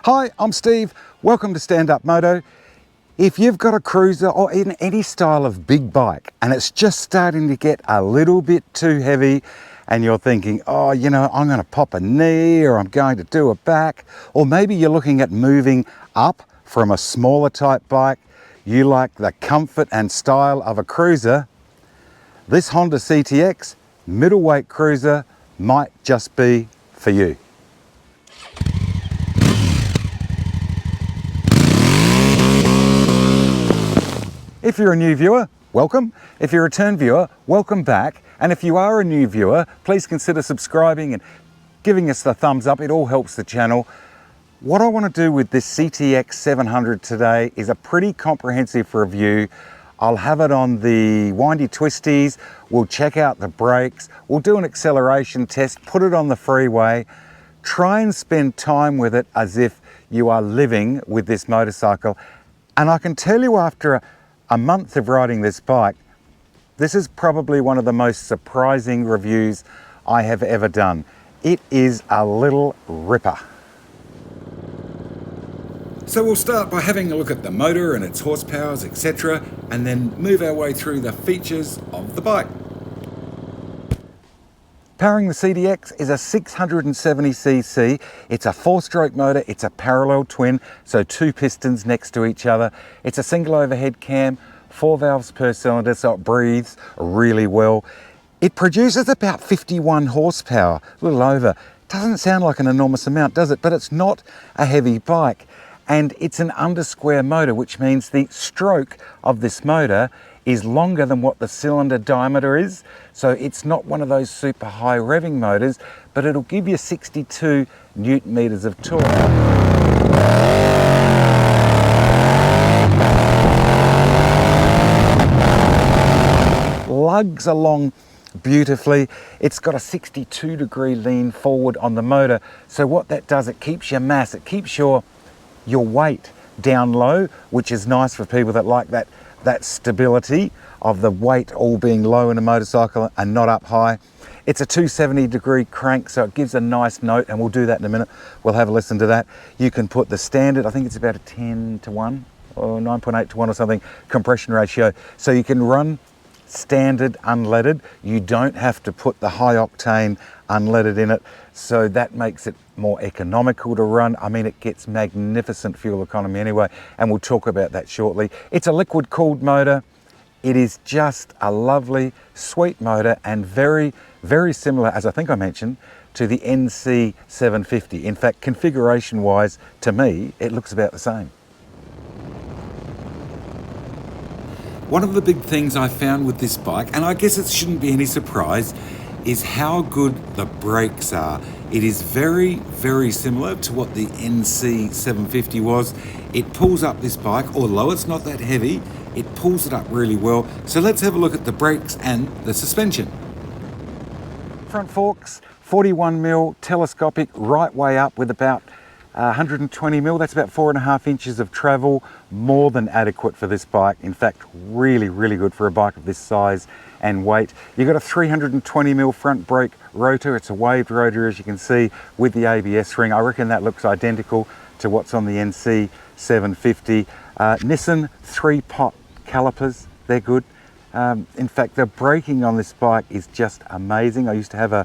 Hi, I'm Steve. Welcome to Stand Up Moto. If you've got a cruiser or in any style of big bike and it's just starting to get a little bit too heavy and you're thinking, oh, you know, I'm going to pop a knee or I'm going to do a back, or maybe you're looking at moving up from a smaller type bike, you like the comfort and style of a cruiser, this Honda CTX middleweight cruiser might just be for you. If you're a new viewer, welcome. If you're a return viewer, welcome back. And if you are a new viewer, please consider subscribing and giving us the thumbs up. It all helps the channel. What I want to do with this CTX 700 today is a pretty comprehensive review. I'll have it on the windy twisties. We'll check out the brakes. We'll do an acceleration test, put it on the freeway, try and spend time with it as if you are living with this motorcycle. And I can tell you after a month of riding this bike, this is probably one of the most surprising reviews I have ever done. It is a little ripper. So we'll start by having a look at the motor and its horsepowers, etc., and then move our way through the features of the bike. Powering the CTX is a 670cc. It's a 4-stroke motor. It's a parallel twin, so 2 pistons next to each other. It's a single overhead cam, 4 valves per cylinder, so it breathes really well. It produces about 51 horsepower, a little over. Doesn't sound like an enormous amount, does it? But it's not a heavy bike. And it's an undersquare motor, which means the stroke of this motor is longer than what the cylinder diameter is. So it's not one of those super high revving motors, but it'll give you 62 Newton meters of torque. Lugs along beautifully. It's got a 62-degree lean forward on the motor. So what that does, it keeps your mass, it keeps your weight down low, which is nice for people that like that stability of the weight all being low in a motorcycle and not up high. It's a 270-degree crank, so it gives a nice note, and we'll do that in a minute. We'll have a listen to that. You can put the standard, I think it's about a 10:1 or 9.8:1 or something, compression ratio. So you can run standard unleaded. You don't have to put the high octane unleaded in it, so that makes it more economical to run. I mean, it gets magnificent fuel economy anyway, and we'll talk about that shortly. It's a liquid cooled motor. It is just a lovely, sweet motor, and very, very similar, as I think I mentioned, to the NC 750. In fact, configuration wise, to me, it looks about the same. One of the big things I found with this bike, and I guess it shouldn't be any surprise, is how good the brakes are. It is very, very similar to what the NC 750 was. It pulls up this bike, although it's not that heavy, it pulls it up really well. So let's have a look at the brakes and the suspension. Front forks, 41mm telescopic, right way up with about 120mm, that's about 4.5 inches of travel, more than adequate for this bike. In fact, really, really good for a bike of this size and weight. You've got a 320mm front brake rotor. It's a waved rotor, as you can see, with the ABS ring. I reckon that looks identical to what's on the NC 750. Nissan 3-pot calipers, they're good. In fact, the braking on this bike is just amazing. I used to have a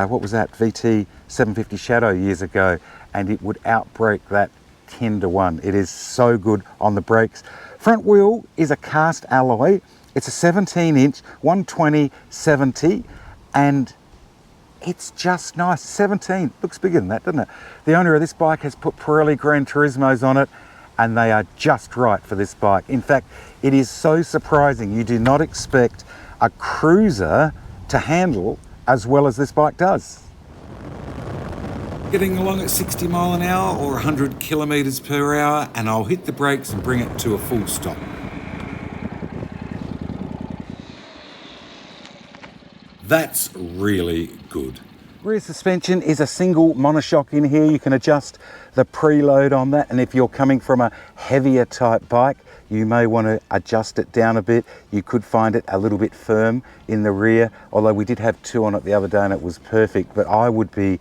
what was that, VT 750 Shadow years ago, and it would outbrake that 10:1. It is so good on the brakes. Front wheel is a cast alloy. It's a 17-inch 120/70, and it's just nice. 17, looks bigger than that, doesn't it? The owner of this bike has put Pirelli Gran Turismos on it, and they are just right for this bike. In fact, it is so surprising. You do not expect a cruiser to handle as well as this bike does. Getting along at 60 mile an hour or 100 kilometers per hour, and I'll hit the brakes and bring it to a full stop. That's really good. Rear suspension is a single monoshock in here. You can adjust the preload on that, and if you're coming from a heavier type bike, you may want to adjust it down a bit. You could find it a little bit firm in the rear, although we did have 2 on it the other day and it was perfect, but I would be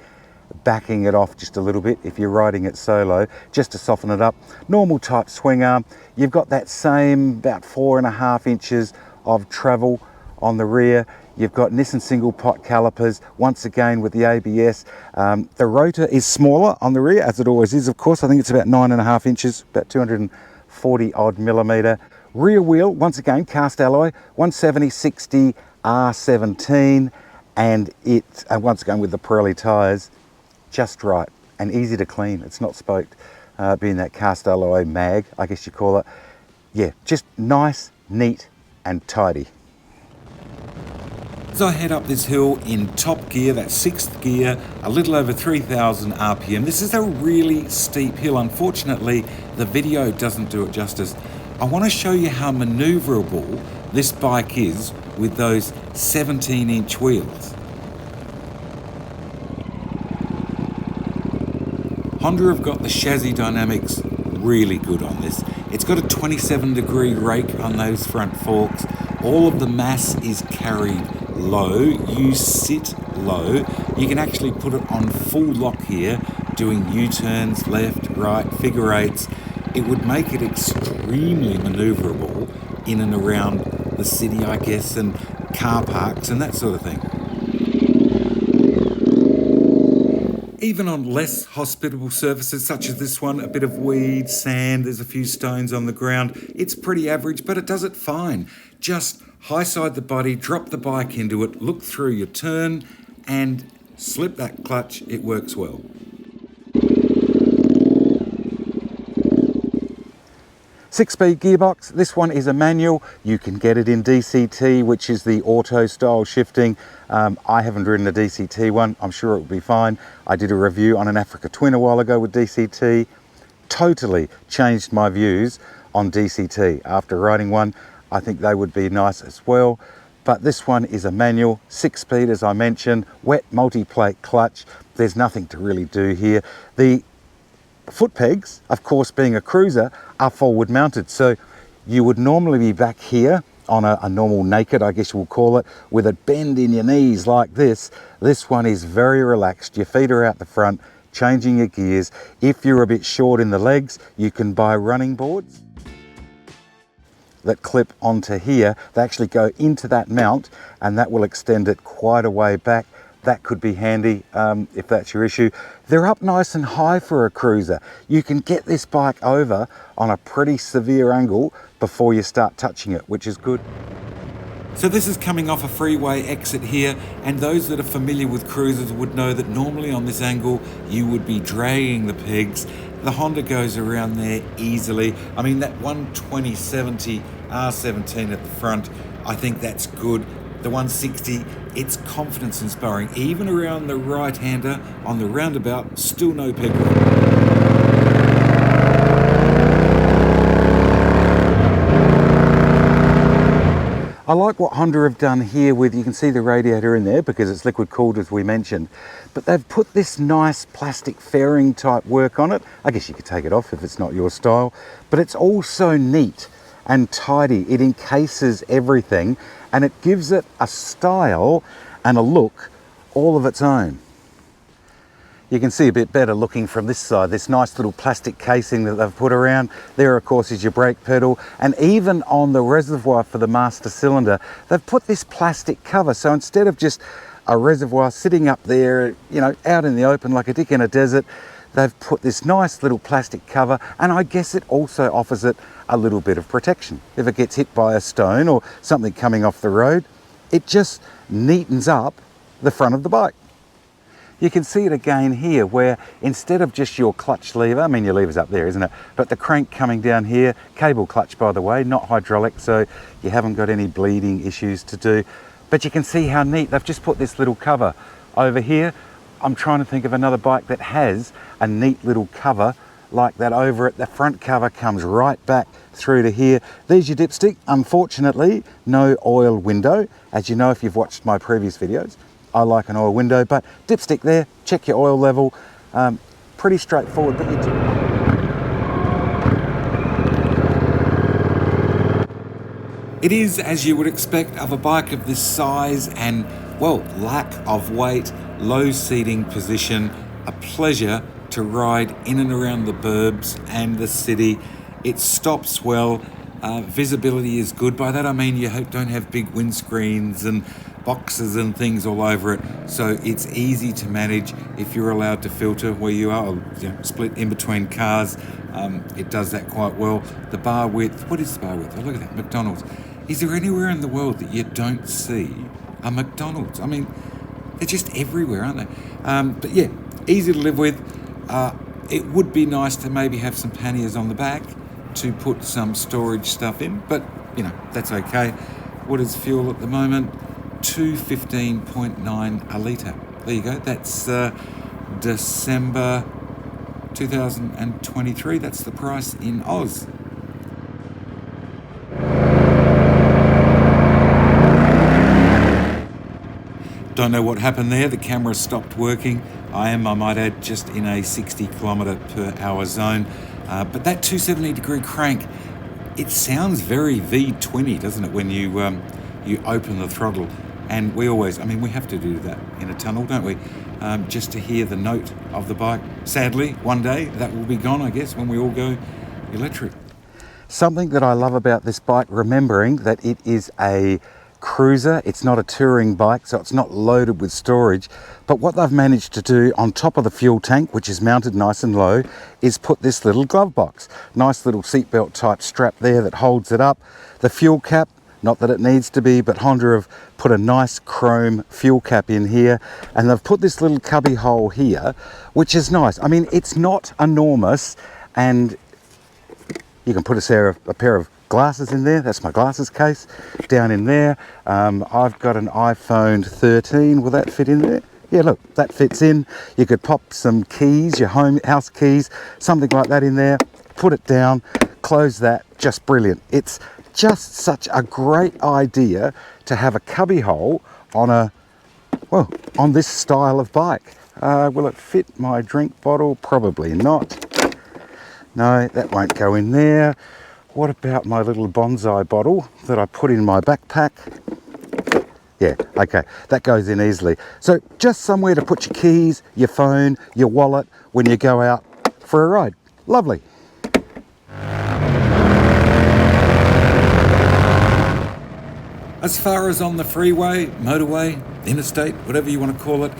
backing it off just a little bit if you're riding it solo, just to soften it up. Normal type swing arm. You've got that same about 4.5 inches of travel on the rear. You've got Nissan single pot calipers, once again with the ABS. The rotor is smaller on the rear, as it always is, of course. I think it's about 9.5 inches, about 240 odd millimetre. Rear wheel, once again, cast alloy, 170/60 R17, and it, once again with the Pirelli tyres, just right and easy to clean. It's not spoked, being that cast alloy mag, I guess you call it. Yeah, just nice, neat and tidy. As I head up this hill in top gear, that 6th gear, a little over 3,000 RPM. This is a really steep hill. Unfortunately, the video doesn't do it justice. I want to show you how manoeuvrable this bike is with those 17-inch wheels. Honda have got the chassis dynamics really good on this. It's got a 27-degree rake on those front forks. All of the mass is carried low. You sit low. You can actually put it on full lock here, doing U-turns, left, right, figure eights. It would make it extremely manoeuvrable in and around the city, I guess, and car parks and that sort of thing. Even on less hospitable surfaces such as this one, a bit of weed, sand, there's a few stones on the ground, it's pretty average, but it does it fine. Just high side the body, drop the bike into it, look through your turn and slip that clutch, it works well. Six-speed gearbox. This one is a manual. You can get it in DCT, which is the auto style shifting. I haven't ridden a DCT one. I'm sure it will be fine. I did a review on an Africa Twin a while ago with DCT. Totally changed my views on DCT. After riding one, I think they would be nice as well. But this one is a manual, 6-speed as I mentioned, wet multi-plate clutch. There's nothing to really do here. The foot pegs, of course, being a cruiser, are forward mounted. So you would normally be back here on a normal naked, I guess we'll call it, with a bend in your knees like this. This one is very relaxed. Your feet are out the front, changing your gears. If you're a bit short in the legs, you can buy running boards that clip onto here. They actually go into that mount and that will extend it quite a way back. That could be handy if that's your issue. They're up nice and high for a cruiser. You can get this bike over on a pretty severe angle before you start touching it, which is good. So this is coming off a freeway exit here, and those that are familiar with cruisers would know that normally on this angle you would be dragging the pegs. The Honda goes around there easily. I mean, that 120/70 R17 at the front, I think that's good. The 160, it's confidence inspiring. Even around the right-hander on the roundabout, still no peg room. I like what Honda have done here with, you can see the radiator in there because it's liquid cooled as we mentioned, but they've put this nice plastic fairing type work on it. I guess you could take it off if it's not your style, but it's also neat and tidy. It encases everything and it gives it a style and a look all of its own. You can see a bit better looking from this side, this nice little plastic casing that they've put around. There, of course, is your brake pedal. And even on the reservoir for the master cylinder, they've put this plastic cover. So instead of just a reservoir sitting up there, you know, out in the open like a dick in a desert, they've put this nice little plastic cover. And I guess it also offers it a little bit of protection. If it gets hit by a stone or something coming off the road, it just neatens up the front of the bike. You can see it again here where instead of just your clutch lever, I mean your lever's up there, isn't it? But the crank coming down here, cable clutch by the way, not hydraulic, so you haven't got any bleeding issues to do. But you can see how neat, they've just put this little cover over here. I'm trying to think of another bike that has a neat little cover like that over it. The front cover comes right back through to here. There's your dipstick. Unfortunately, no oil window. As you know, if you've watched my previous videos, I like an oil window, but dipstick there, check your oil level. Pretty straightforward, but you do. It is, as you would expect of a bike of this size and, well, lack of weight, low seating position, a pleasure to ride in and around the burbs and the city. It stops well. Visibility is good. By that I mean you don't have big windscreens and boxes and things all over it, so it's easy to manage if you're allowed to filter where you are, or, split in between cars. It does that quite well. The bar width, what is the bar width? Oh, look at that, McDonald's. Is there anywhere in the world that you don't see a McDonald's? I mean, they're just everywhere, aren't they? But yeah, easy to live with. It would be nice to maybe have some panniers on the back to put some storage stuff in, but that's okay. What is fuel at the moment? 215.9 a litre. There you go. That's December 2023. That's the price in Oz. Don't know what happened there. The camera stopped working. I might add, just in a 60 kilometre per hour zone. But that 270 degree crank, it sounds very V20, doesn't it, when you open the throttle? And we have to do that in a tunnel, don't we? Just to hear the note of the bike. Sadly, one day that will be gone, I guess, when we all go electric. Something that I love about this bike, remembering that it is a cruiser, it's not a touring bike, so it's not loaded with storage, but what they've managed to do on top of the fuel tank, which is mounted nice and low, is put this little glove box. Nice little seatbelt type strap there that holds it up. The fuel cap, not that it needs to be, but Honda have put a nice chrome fuel cap in here, and they've put this little cubby hole here, which is nice. I mean, it's not enormous, and you can put a pair of glasses in there. That's my glasses case down in there. I've got an iPhone 13. Will that fit in there? Yeah, look, that fits in. You could pop some keys, your house keys, something like that in there, put it down, close that. Just brilliant. It's just such a great idea to have a cubby hole on this style of bike. Will it fit my drink bottle? Probably not. No, that won't go in there. What about my little bonsai bottle that I put in my backpack? Yeah, okay, that goes in easily. So just somewhere to put your keys, your phone, your wallet when you go out for a ride. Lovely. As far as on the freeway, motorway, interstate, whatever you want to call it,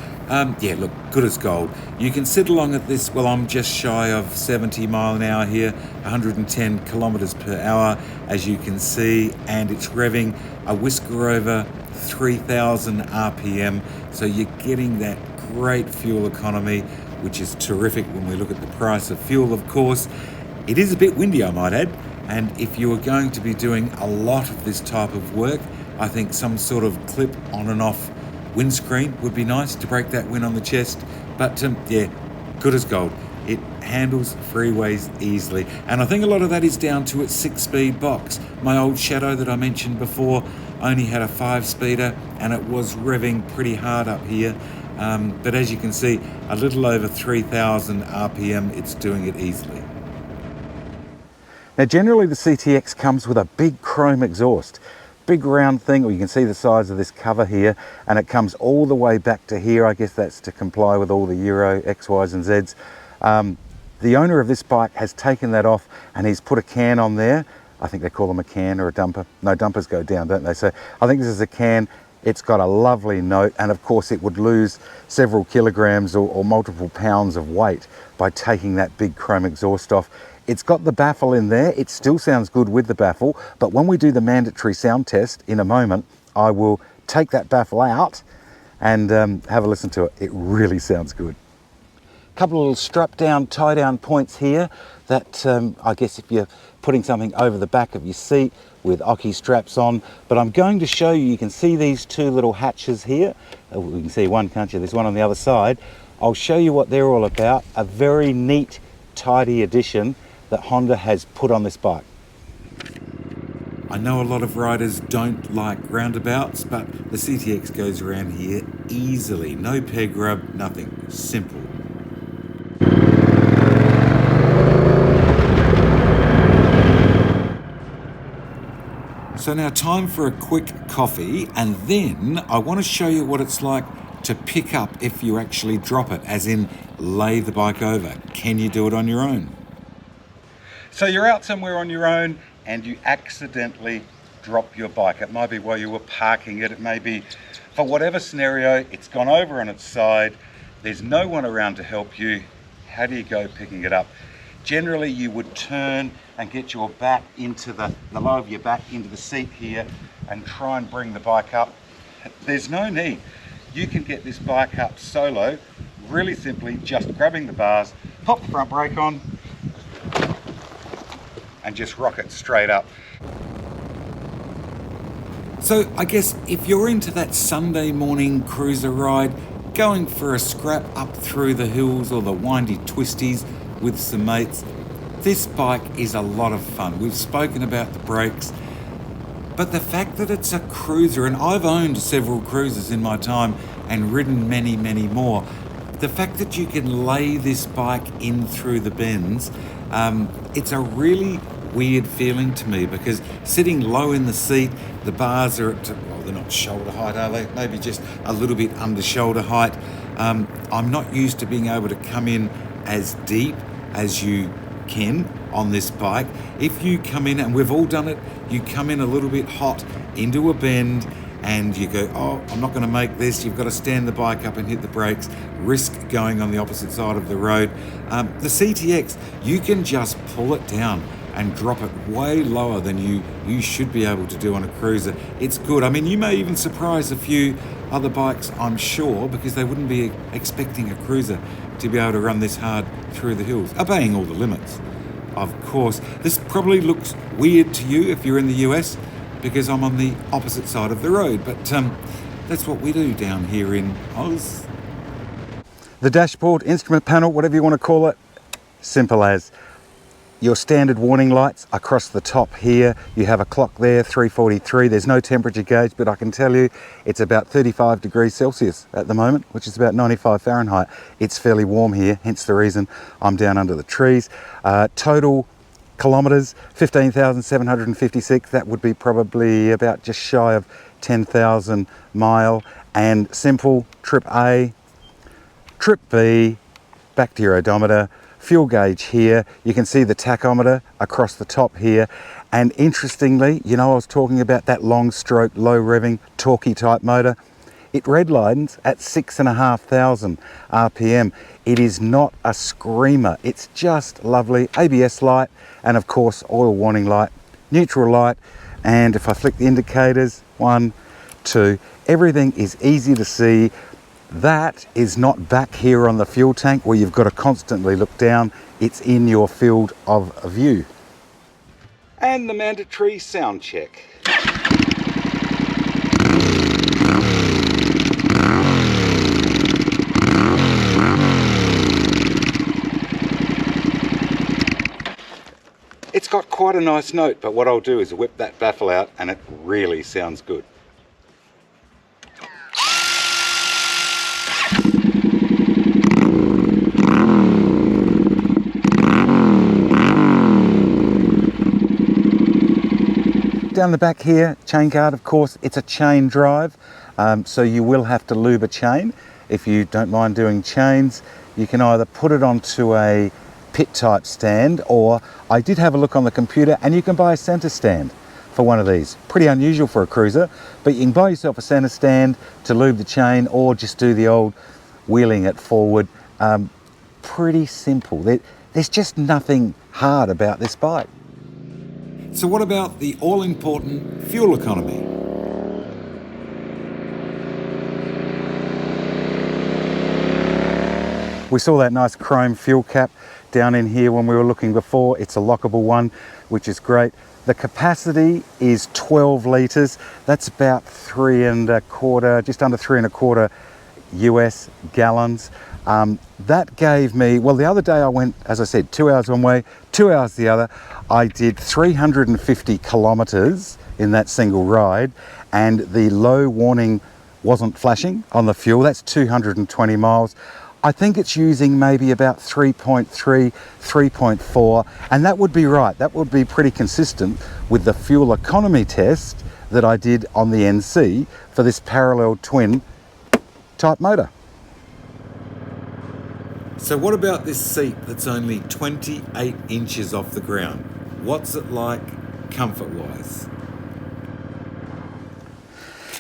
yeah, look, good as gold. You can sit along at this, I'm just shy of 70 mile an hour here, 110 kilometers per hour, as you can see, and it's revving a whisker over 3,000 RPM. So you're getting that great fuel economy, which is terrific when we look at the price of fuel, of course. It is a bit windy, I might add, and if you are going to be doing a lot of this type of work, I think some sort of clip on and off windscreen would be nice to break that wind on the chest. But yeah, good as gold. It handles freeways easily. And I think a lot of that is down to its 6-speed box. My old Shadow that I mentioned before only had a 5-speeder and it was revving pretty hard up here. But as you can see, a little over 3,000 RPM, it's doing it easily. Now generally the CTX comes with a big chrome exhaust. Big round thing, or you can see the size of this cover here, and it comes all the way back to here. I guess that's to comply with all the Euro X, Ys and Zs. The owner of this bike has taken that off and he's put a can on there. I think they call them a can or a dumper. No, dumpers go down, don't they? So I think this is a can. It's got a lovely note, and of course it would lose several kilograms or multiple pounds of weight by taking that big chrome exhaust off. It's got the baffle in there. It still sounds good with the baffle, but when we do the mandatory sound test in a moment, I will take that baffle out and have a listen to it. It really sounds good. Couple of little strap down, tie down points here that I guess if you're putting something over the back of your seat with Oki straps on, but I'm going to show you, you can see these two little hatches here. Oh, we can see one, can't you? There's one on the other side. I'll show you what they're all about. A very neat, tidy addition that Honda has put on this bike. I know a lot of riders don't like roundabouts, but the CTX goes around here easily. No peg rub, nothing. Simple. So now time for a quick coffee, and then I want to show you what it's like to pick up if you actually drop it, as in lay the bike over? Can you do it on your own? So you're out somewhere on your own and you accidentally drop your bike. It might be while you were parking it, it may be for whatever scenario, it's gone over on its side, there's no one around to help you. How do you go picking it up? Generally you would turn and get your back into the low of your back into the seat here and try and bring the bike up. There's no need. You can get this bike up solo, really simply just grabbing the bars, pop the front brake on, and just rock it straight up. So I guess if you're into that Sunday morning cruiser ride, going for a scrap up through the hills or the windy twisties with some mates, this bike is a lot of fun. We've spoken about the brakes, but the fact that it's a cruiser, and I've owned several cruisers in my time and ridden many, many more, the fact that you can lay this bike in through the bends, it's a really weird feeling to me, because sitting low in the seat, the bars are at, well, they're not shoulder height, are they? Maybe just a little bit under shoulder height. I'm not used to being able to come in as deep as you can on this bike. If you come in, and we've all done it, you come in a little bit hot into a bend and you go, oh, I'm not going to make this. You've got to stand the bike up and hit the brakes, risk going on the opposite side of the road. The CTX, you can just pull it down and drop it way lower than you should be able to do on a cruiser. It's good. I mean, you may even surprise a few other bikes, I'm sure, because they wouldn't be expecting a cruiser to be able to run this hard through the hills, obeying all the limits, of course. This probably looks weird to you if you're in the US, because I'm on the opposite side of the road, but that's what we do down here in Oz. The dashboard, instrument panel, whatever you want to call it, simple as. Your standard warning lights across the top here. You have a clock there, 3:43. There's no temperature gauge, but I can tell you it's about 35 degrees Celsius at the moment, which is about 95 Fahrenheit. It's fairly warm here, hence the reason I'm down under the trees. Total kilometres, 15,756. That would be probably about just shy of 10,000 mile. And simple, trip A, trip B, back to your odometer. Fuel gauge here, you can see the tachometer across the top here, and interestingly, you know, I was talking about that long stroke, low revving, torquey type motor. It redlines at 6,500 RPM. It is not a screamer, it's just lovely. ABS light, and of course oil warning light, neutral light, and if I flick the indicators, 1, 2, everything is easy to see. That is not back here on the fuel tank where you've got to constantly look down. It's in your field of view. And the mandatory sound check. It's got quite a nice note, but what I'll do is whip that baffle out and it really sounds good. Down the back here, chain guard, of course, it's a chain drive, so you will have to lube a chain. If you don't mind doing chains, you can either put it onto a pit type stand, or I did have a look on the computer and you can buy a center stand for one of these. Pretty unusual for a cruiser, but you can buy yourself a center stand to lube the chain, or just do the old wheeling it forward. Pretty simple. There's just nothing hard about this bike. So what about the all-important fuel economy? We saw that nice chrome fuel cap down in here when we were looking before. It's a lockable one, which is great. The capacity is 12 litres. That's about 3.25, just under 3.25 US gallons. That gave me, well, the other day I went, as I said, 2 hours one way, 2 hours the other. I did 350 kilometres in that single ride, and the low warning wasn't flashing on the fuel. That's 220 miles. I think it's using maybe about 3.3, 3.4, and that would be right. That would be pretty consistent with the fuel economy test that I did on the NC for this parallel twin type motor. So what about this seat that's only 28 inches off the ground? What's it like comfort-wise?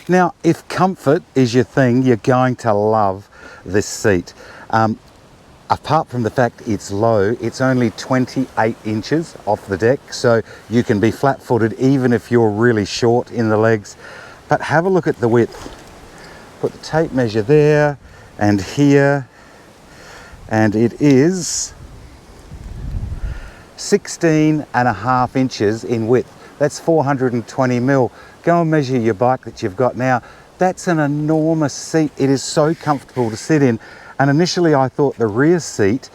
Now, if comfort is your thing, you're going to love this seat. Apart from the fact it's low, it's only 28 inches off the deck, so you can be flat-footed even if you're really short in the legs. But have a look at the width. Put the tape measure there and here, and it is 16.5 inches in width. That's 420 mil. Go and measure your bike that you've got now. That's an enormous seat. It is so comfortable to sit in. And initially I thought the rear seat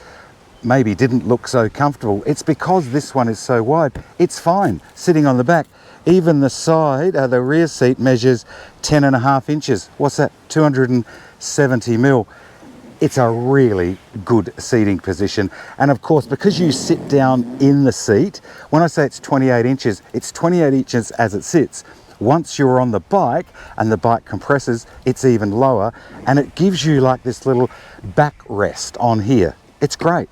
maybe didn't look so comfortable. It's because this one is so wide. It's fine sitting on the back. Even the side, the rear seat measures 10.5 inches. What's that? 270 mil. It's a really good seating position. And of course, because you sit down in the seat, when I say it's 28 inches, it's 28 inches as it sits. Once you're on the bike and the bike compresses, it's even lower, and it gives you like this little backrest on here. It's great.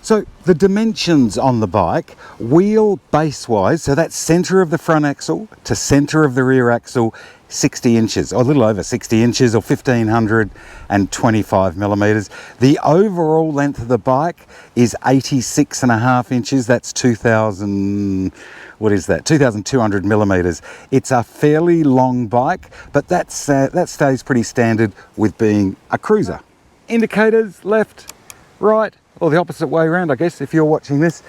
So the dimensions on the bike, wheel base wise, so that's center of the front axle to center of the rear axle, 60 inches, or a little over 60 inches, or 1525 millimeters. The overall length of the bike is 86.5 inches. That's 2,200 millimeters. It's a fairly long bike, but that stays pretty standard with being a cruiser. Indicators, left, right, or the opposite way around, I guess, if you're watching this.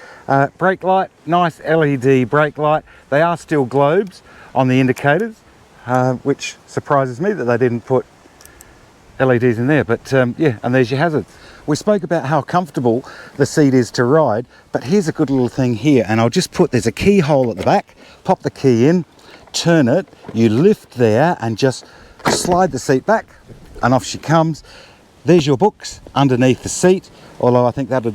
Brake light, nice LED brake light. They are still globes on the indicators, which surprises me that they didn't put LEDs in there, but yeah, and there's your hazards. We spoke about how comfortable the seat is to ride, but here's a good little thing here, and I'll just put, there's a keyhole at the back, pop the key in, turn it, you lift there and just slide the seat back, and off she comes. There's your books underneath the seat, although I think that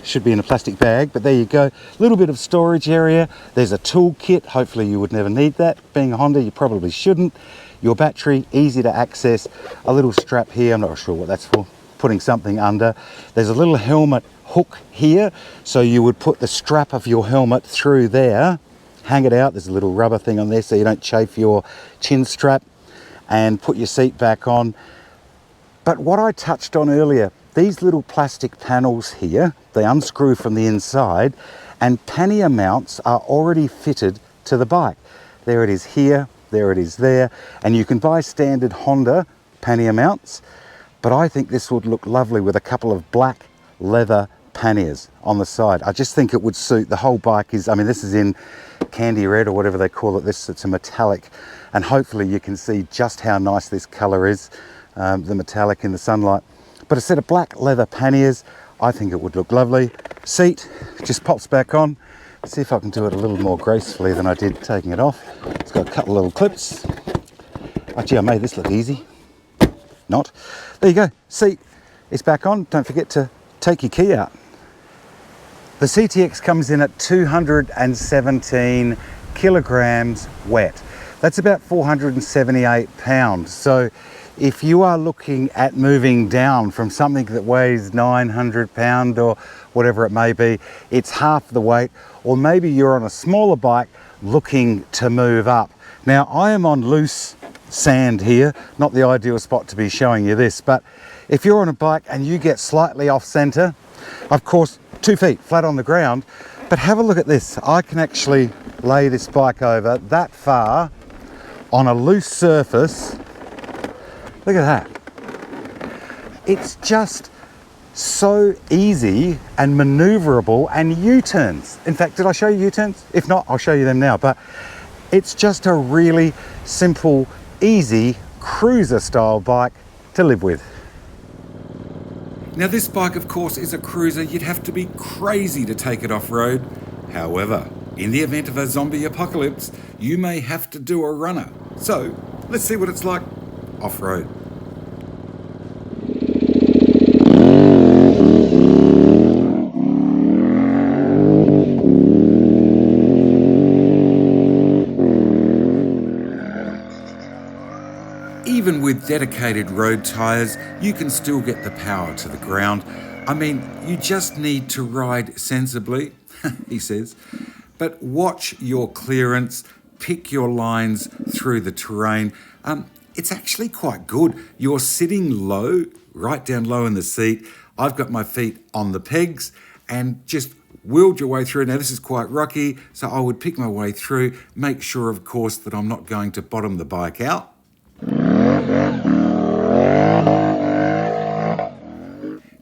should be in a plastic bag, but there you go. A little bit of storage area. There's a tool kit. Hopefully you would never need that. Being a Honda, you probably shouldn't. Your battery, easy to access. A little strap here, I'm not sure what that's for, putting something under. There's a little helmet hook here, so you would put the strap of your helmet through there, hang it out. There's a little rubber thing on there so you don't chafe your chin strap, and put your seat back on. But what I touched on earlier, these little plastic panels here, they unscrew from the inside, and pannier mounts are already fitted to the bike. There it is here, there it is there, and you can buy standard Honda pannier mounts, but I think this would look lovely with a couple of black leather panniers on the side. I just think it would suit. The whole bike is, I mean, this is in candy red or whatever they call it. It's a metallic, and hopefully you can see just how nice this color is. The metallic in the sunlight, but a set of black leather panniers, I think it would look lovely. Seat just pops back on. Let's see if I can do it a little more gracefully than I did taking it off. It's got a couple of little clips. Actually, I made this look easy. Not. There you go. Seat is back on. Don't forget to take your key out. The CTX comes in at 217 kilograms wet. That's about 478 pounds. So if you are looking at moving down from something that weighs 900 pounds or whatever it may be, it's half the weight. Or maybe you're on a smaller bike looking to move up. Now, I am on loose sand here, not the ideal spot to be showing you this, but if you're on a bike and you get slightly off center, of course, 2 feet flat on the ground, but have a look at this. I can actually lay this bike over that far on a loose surface. Look at that. It's just so easy and maneuverable, and U-turns. In fact, did I show you U-turns? If not, I'll show you them now. But it's just a really simple, easy cruiser style bike to live with. Now this bike, of course, is a cruiser. You'd have to be crazy to take it off-road. However, in the event of a zombie apocalypse, you may have to do a runner. So let's see what it's like off-road. Even with dedicated road tyres, you can still get the power to the ground. I mean, you just need to ride sensibly, he says. But watch your clearance, pick your lines through the terrain. It's actually quite good. You're sitting low, right down low in the seat. I've got my feet on the pegs and just wheeled your way through. Now, this is quite rocky, so I would pick my way through, make sure, of course, that I'm not going to bottom the bike out.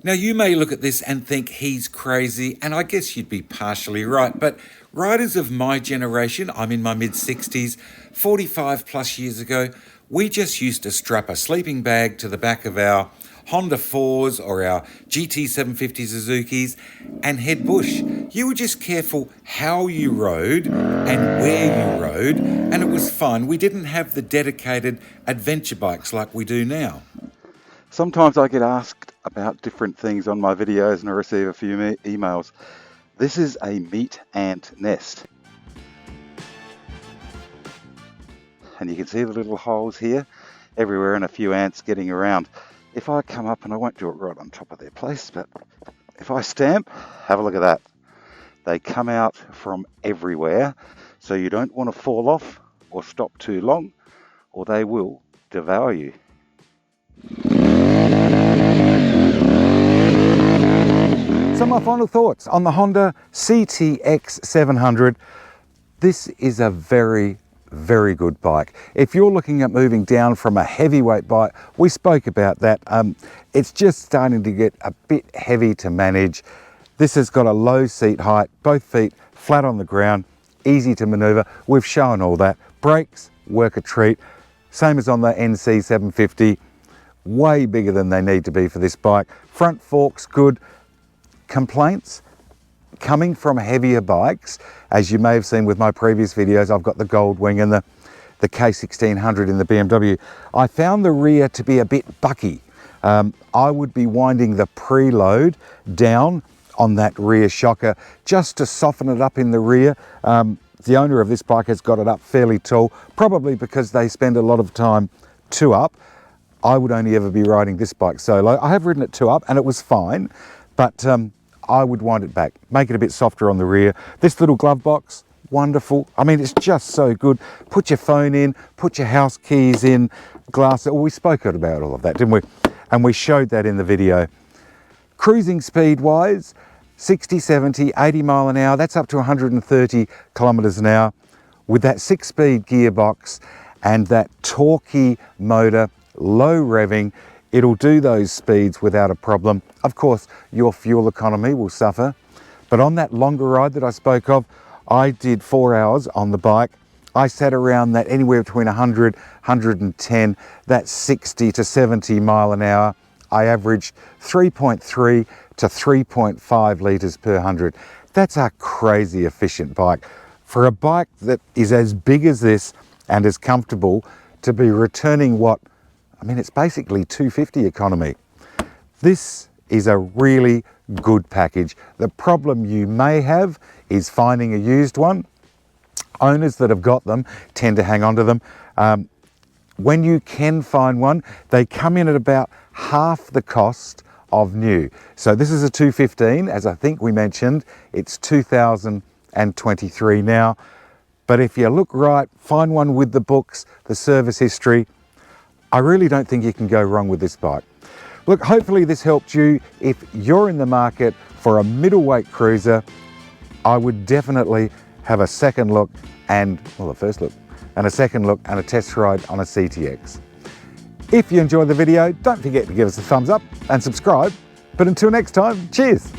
Now, you may look at this and think he's crazy, and I guess you'd be partially right, but riders of my generation, I'm in my mid-60s, 45 plus years ago, we just used to strap a sleeping bag to the back of our Honda 4s or our GT 750 Suzukis and head bush. You were just careful how you rode and where you rode, and it was fun. We didn't have the dedicated adventure bikes like we do now. Sometimes I get asked about different things on my videos and I receive a few emails. This is a meat ant nest. And you can see the little holes here everywhere and a few ants getting around. If I come up, and I won't do it right on top of their place, but if I stamp, have a look at that. They come out from everywhere, so you don't want to fall off or stop too long, or they will devour you. So my final thoughts on the Honda CTX 700. This is a very good bike. If you're looking at moving down from a heavyweight bike, we spoke about that. It's just starting to get a bit heavy to manage. This has got a low seat height, both feet flat on the ground, easy to maneuver. We've shown all that. Brakes work a treat. Same as on the NC 750. Way bigger than they need to be for this bike. Front forks good. Complaints coming from heavier bikes, as you may have seen with my previous videos. I've got the Goldwing and the K1600 in the BMW. I found the rear to be a bit bucky. I would be winding the preload down on that rear shocker just to soften it up in the rear. The owner of this bike has got it up fairly tall, probably because they spend a lot of time two up. I would only ever be riding this bike solo. I have ridden it two up and it was fine, but I would wind it back, make it a bit softer on the rear. This little glove box, wonderful. I mean, it's just so good. Put your phone in, put your house keys in, glass. Well, we spoke about all of that, didn't we? And we showed that in the video. Cruising speed wise, 60, 70, 80 mile an hour. That's up to 130 kilometers an hour with that 6-speed gearbox and that torquey motor, low revving. It'll do those speeds without a problem. Of course, your fuel economy will suffer, but on that longer ride that I spoke of, I did 4 hours on the bike. I sat around that anywhere between 100, 110, that's 60 to 70 mile an hour. I averaged 3.3 to 3.5 litres per 100. That's a crazy efficient bike. For a bike that is as big as this and as comfortable, to be returning what, I mean, it's basically 250 economy. This is a really good package. The problem you may have is finding a used one. Owners that have got them tend to hang on to them. When you can find one, they come in at about half the cost of new. So this is a 215, as I think we mentioned. It's 2023 now. But if you look right, find one with the books, the service history, I really don't think you can go wrong with this bike. Look, hopefully this helped you. If you're in the market for a middleweight cruiser, I would definitely have a second look and, well, a first look and a second look and a test ride on a CTX. If you enjoyed the video, don't forget to give us a thumbs up and subscribe. But until next time, cheers.